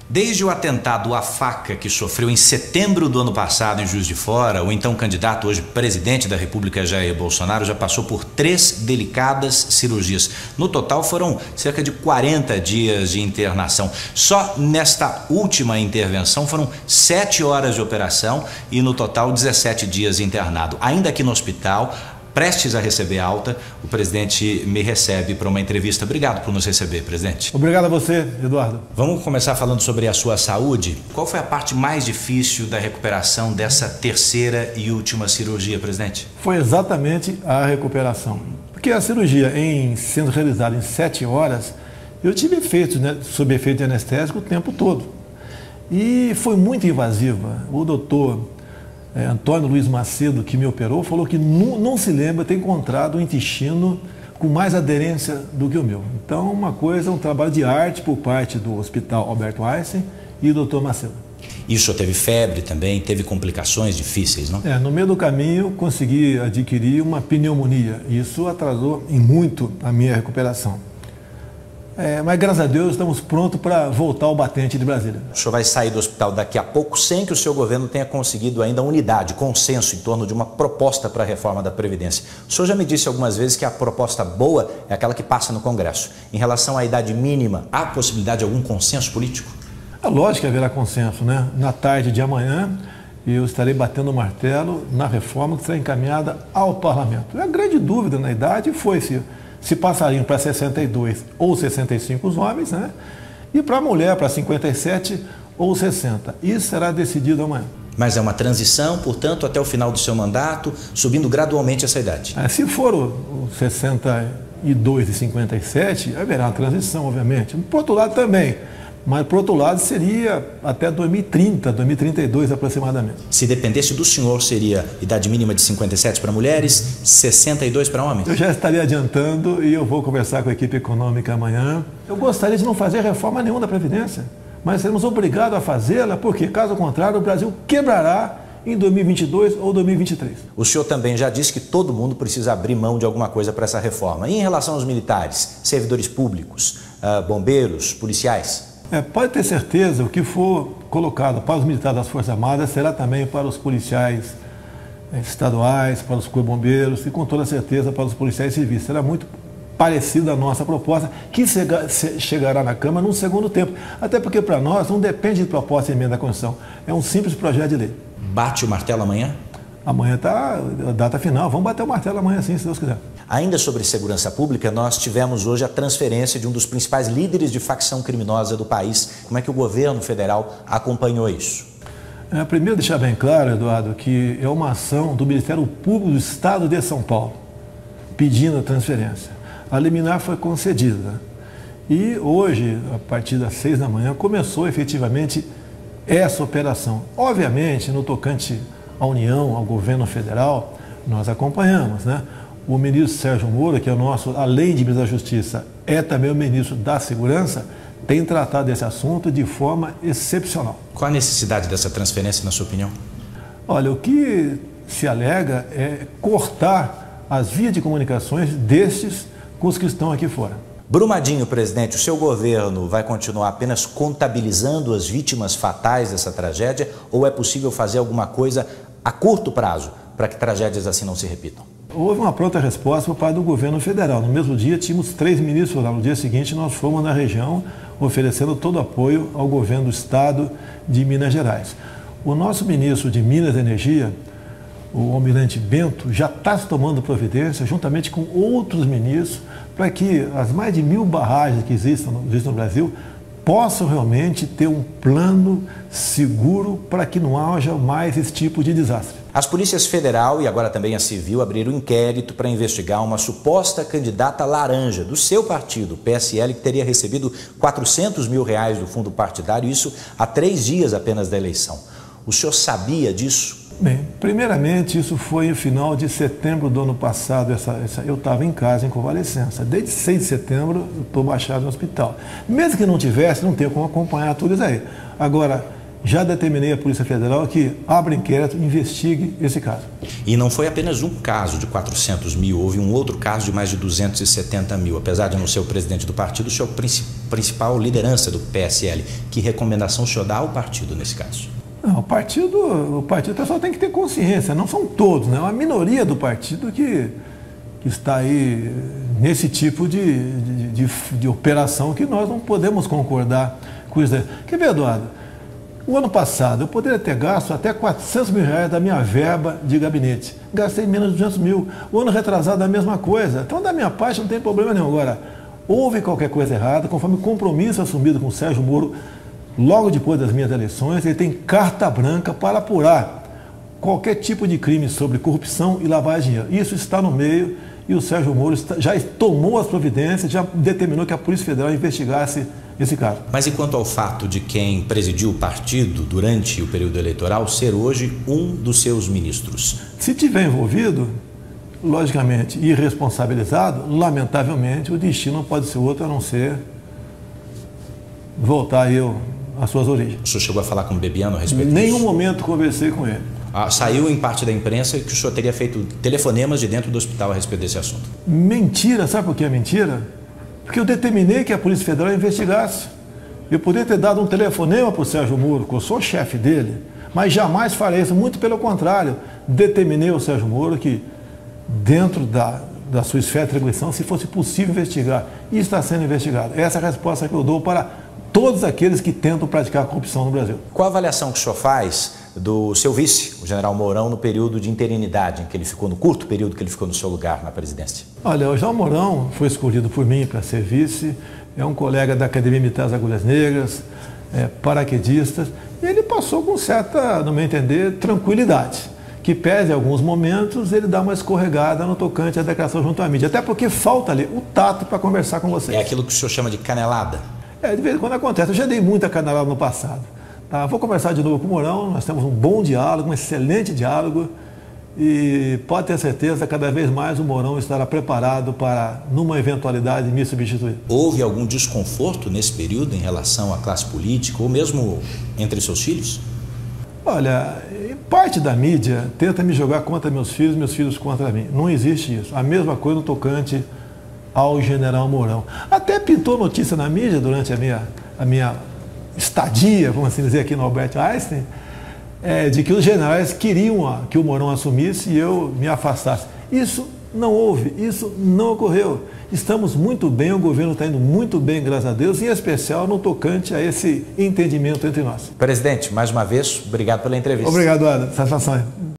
Desde o atentado à faca que sofreu em setembro do ano passado em Juiz de Fora, o então candidato, hoje presidente da República, Jair Bolsonaro, já passou por 3 delicadas cirurgias. No total foram cerca de 40 dias de internação. Só nesta última intervenção foram 7 horas de operação e no total 17 dias internado. Ainda aqui no hospital, prestes a receber alta, o presidente me recebe para uma entrevista. Obrigado por nos receber, presidente. Obrigado a você, Eduardo. Vamos começar falando sobre a sua saúde. Qual foi a parte mais difícil da recuperação dessa terceira e última cirurgia, presidente? Foi exatamente a recuperação. Porque a cirurgia, sendo realizada em 7 horas, eu tive efeitos, sob efeito de anestésico o tempo todo. E foi muito invasiva. O doutor Antônio Luiz Macedo, que me operou, falou que não se lembra ter encontrado um intestino com mais aderência do que o meu. Então, um trabalho de arte por parte do Hospital Albert Einstein e do Dr. Macedo. E o senhor teve febre também, teve complicações difíceis, não? No meio do caminho, consegui adquirir uma pneumonia. Isso atrasou em muito a minha recuperação. Mas, graças a Deus, estamos prontos para voltar ao batente de Brasília. O senhor vai sair do hospital daqui a pouco sem que o seu governo tenha conseguido ainda unidade, consenso em torno de uma proposta para a reforma da Previdência. O senhor já me disse algumas vezes que a proposta boa é aquela que passa no Congresso. Em relação à idade mínima, há possibilidade de algum consenso político? É lógico que haverá consenso, né? Na tarde de amanhã, eu estarei batendo o martelo na reforma que será encaminhada ao Parlamento. A grande dúvida na idade foi se passariam para 62 ou 65 os homens, né? E para a mulher, para 57 ou 60. Isso será decidido amanhã. Mas é uma transição, portanto, até o final do seu mandato, subindo gradualmente essa idade. Se for o 62 e 57, haverá uma transição, obviamente. Por outro lado também. Mas, por outro lado, seria até 2030, 2032 aproximadamente. Se dependesse do senhor, seria idade mínima de 57 para mulheres, 62 para homens? Eu já estaria adiantando e eu vou conversar com a equipe econômica amanhã. Eu gostaria de não fazer reforma nenhuma da Previdência, mas seremos obrigados a fazê-la, porque, caso contrário, o Brasil quebrará em 2022 ou 2023. O senhor também já disse que todo mundo precisa abrir mão de alguma coisa para essa reforma. E em relação aos militares, servidores públicos, bombeiros, policiais? Pode ter certeza, o que for colocado para os militares das Forças Armadas será também para os policiais estaduais, para os bombeiros e, com toda certeza, para os policiais civis. Será muito parecido à nossa proposta, que chegará na Câmara num segundo tempo. Até porque, para nós, não depende de proposta de emenda à Constituição. É um simples projeto de lei. Bate o martelo amanhã? Amanhã está a data final. Vamos bater o martelo amanhã, sim, se Deus quiser. Ainda sobre segurança pública, nós tivemos hoje a transferência de um dos principais líderes de facção criminosa do país. Como é que o governo federal acompanhou isso? Primeiro, deixar bem claro, Eduardo, que é uma ação do Ministério Público do Estado de São Paulo, pedindo a transferência. A liminar foi concedida. E hoje, a partir das 6 da manhã, começou efetivamente essa operação. Obviamente, no tocante à União, ao governo federal, nós acompanhamos, né? O ministro Sérgio Moro, que é o nosso, além de ministro da Justiça, é também o ministro da Segurança, tem tratado esse assunto de forma excepcional. Qual a necessidade dessa transferência, na sua opinião? Olha, o que se alega é cortar as vias de comunicações destes com os que estão aqui fora. Brumadinho, presidente, o seu governo vai continuar apenas contabilizando as vítimas fatais dessa tragédia ou é possível fazer alguma coisa a curto prazo para que tragédias assim não se repitam? Houve uma pronta resposta por parte do governo federal. No mesmo dia, tínhamos 3 ministros lá. No dia seguinte, nós fomos na região oferecendo todo o apoio ao governo do estado de Minas Gerais. O nosso ministro de Minas e Energia, o almirante Bento, já está tomando providência, juntamente com outros ministros, para que as mais de 1000 barragens que existem no Brasil possam realmente ter um plano seguro para que não haja mais esse tipo de desastre. As polícias federal e agora também a civil abriram inquérito para investigar uma suposta candidata laranja do seu partido, PSL, que teria recebido R$400 mil do fundo partidário, isso há 3 dias apenas da eleição. O senhor sabia disso? Bem, primeiramente, isso foi no final de setembro do ano passado. Eu estava em casa, em convalescença. Desde 6 de setembro, eu estou baixado no hospital. Mesmo que não tivesse, não tem como acompanhar tudo isso aí. Agora, já determinei à Polícia Federal que abra inquérito, investigue esse caso. E não foi apenas um caso de 400 mil, houve um outro caso de mais de 270 mil. Apesar de não ser o presidente do partido, o senhor é a principal liderança do PSL. Que recomendação o senhor dá ao partido nesse caso? Não, o partido, o pessoal tem que ter consciência, não são todos, né? É uma minoria do partido que está aí nesse tipo de operação que nós não podemos concordar com isso. Quer ver, Eduardo? O ano passado eu poderia ter gasto até 400 mil reais da minha verba de gabinete. Gastei menos de 200 mil. O ano retrasado a mesma coisa. Então, da minha parte, não tem problema nenhum. Agora, houve qualquer coisa errada, conforme o compromisso assumido com o Sérgio Moro, logo depois das minhas eleições, ele tem carta branca para apurar qualquer tipo de crime sobre corrupção e lavagem de dinheiro. Isso está no meio e o Sérgio Moro já tomou as providências, já determinou que a Polícia Federal investigasse esse caso. Mas e quanto ao fato de quem presidiu o partido durante o período eleitoral ser hoje um dos seus ministros? Se tiver envolvido, logicamente, e responsabilizado, lamentavelmente, o destino não pode ser outro a não ser voltar às suas origens. O senhor chegou a falar com o Bebiano a respeito disso? Em nenhum momento conversei com ele. Saiu em parte da imprensa que o senhor teria feito telefonemas de dentro do hospital a respeito desse assunto. Mentira, sabe por que é mentira? Porque eu determinei que a Polícia Federal investigasse. Eu poderia ter dado um telefonema para o Sérgio Moro, que eu sou chefe dele, mas jamais farei isso, muito pelo contrário. Determinei ao Sérgio Moro que, dentro da sua esfera de atribuição, se fosse possível investigar, e está sendo investigado. Essa é a resposta que eu dou para todos aqueles que tentam praticar corrupção no Brasil. Qual a avaliação que o senhor faz do seu vice, o general Mourão, no período de interinidade em que ele ficou, no curto período que ele ficou no seu lugar na presidência? Olha, o general Mourão foi escolhido por mim para ser vice, é um colega da Academia Militar das Agulhas Negras, paraquedista, e ele passou com certa, no meu entender, tranquilidade, que pese em alguns momentos ele dá uma escorregada no tocante à declaração junto à mídia, até porque falta ali o tato para conversar com vocês. É aquilo que o senhor chama de canelada? De vez em quando acontece, eu já dei muita canelada no passado. Tá? Vou conversar de novo com o Mourão, nós temos um bom diálogo, um excelente diálogo, e pode ter certeza, cada vez mais o Mourão estará preparado para, numa eventualidade, me substituir. Houve algum desconforto nesse período em relação à classe política, ou mesmo entre seus filhos? Olha, parte da mídia tenta me jogar contra meus filhos contra mim. Não existe isso. A mesma coisa no tocante ao general Mourão. Até pintou notícia na mídia durante a minha estadia, vamos assim dizer, aqui no Albert Einstein, de que os generais queriam que o Mourão assumisse e eu me afastasse. Isso não houve, isso não ocorreu. Estamos muito bem, o governo está indo muito bem, graças a Deus, em especial no tocante a esse entendimento entre nós. Presidente, mais uma vez, obrigado pela entrevista. Obrigado, Ana. Satisfação.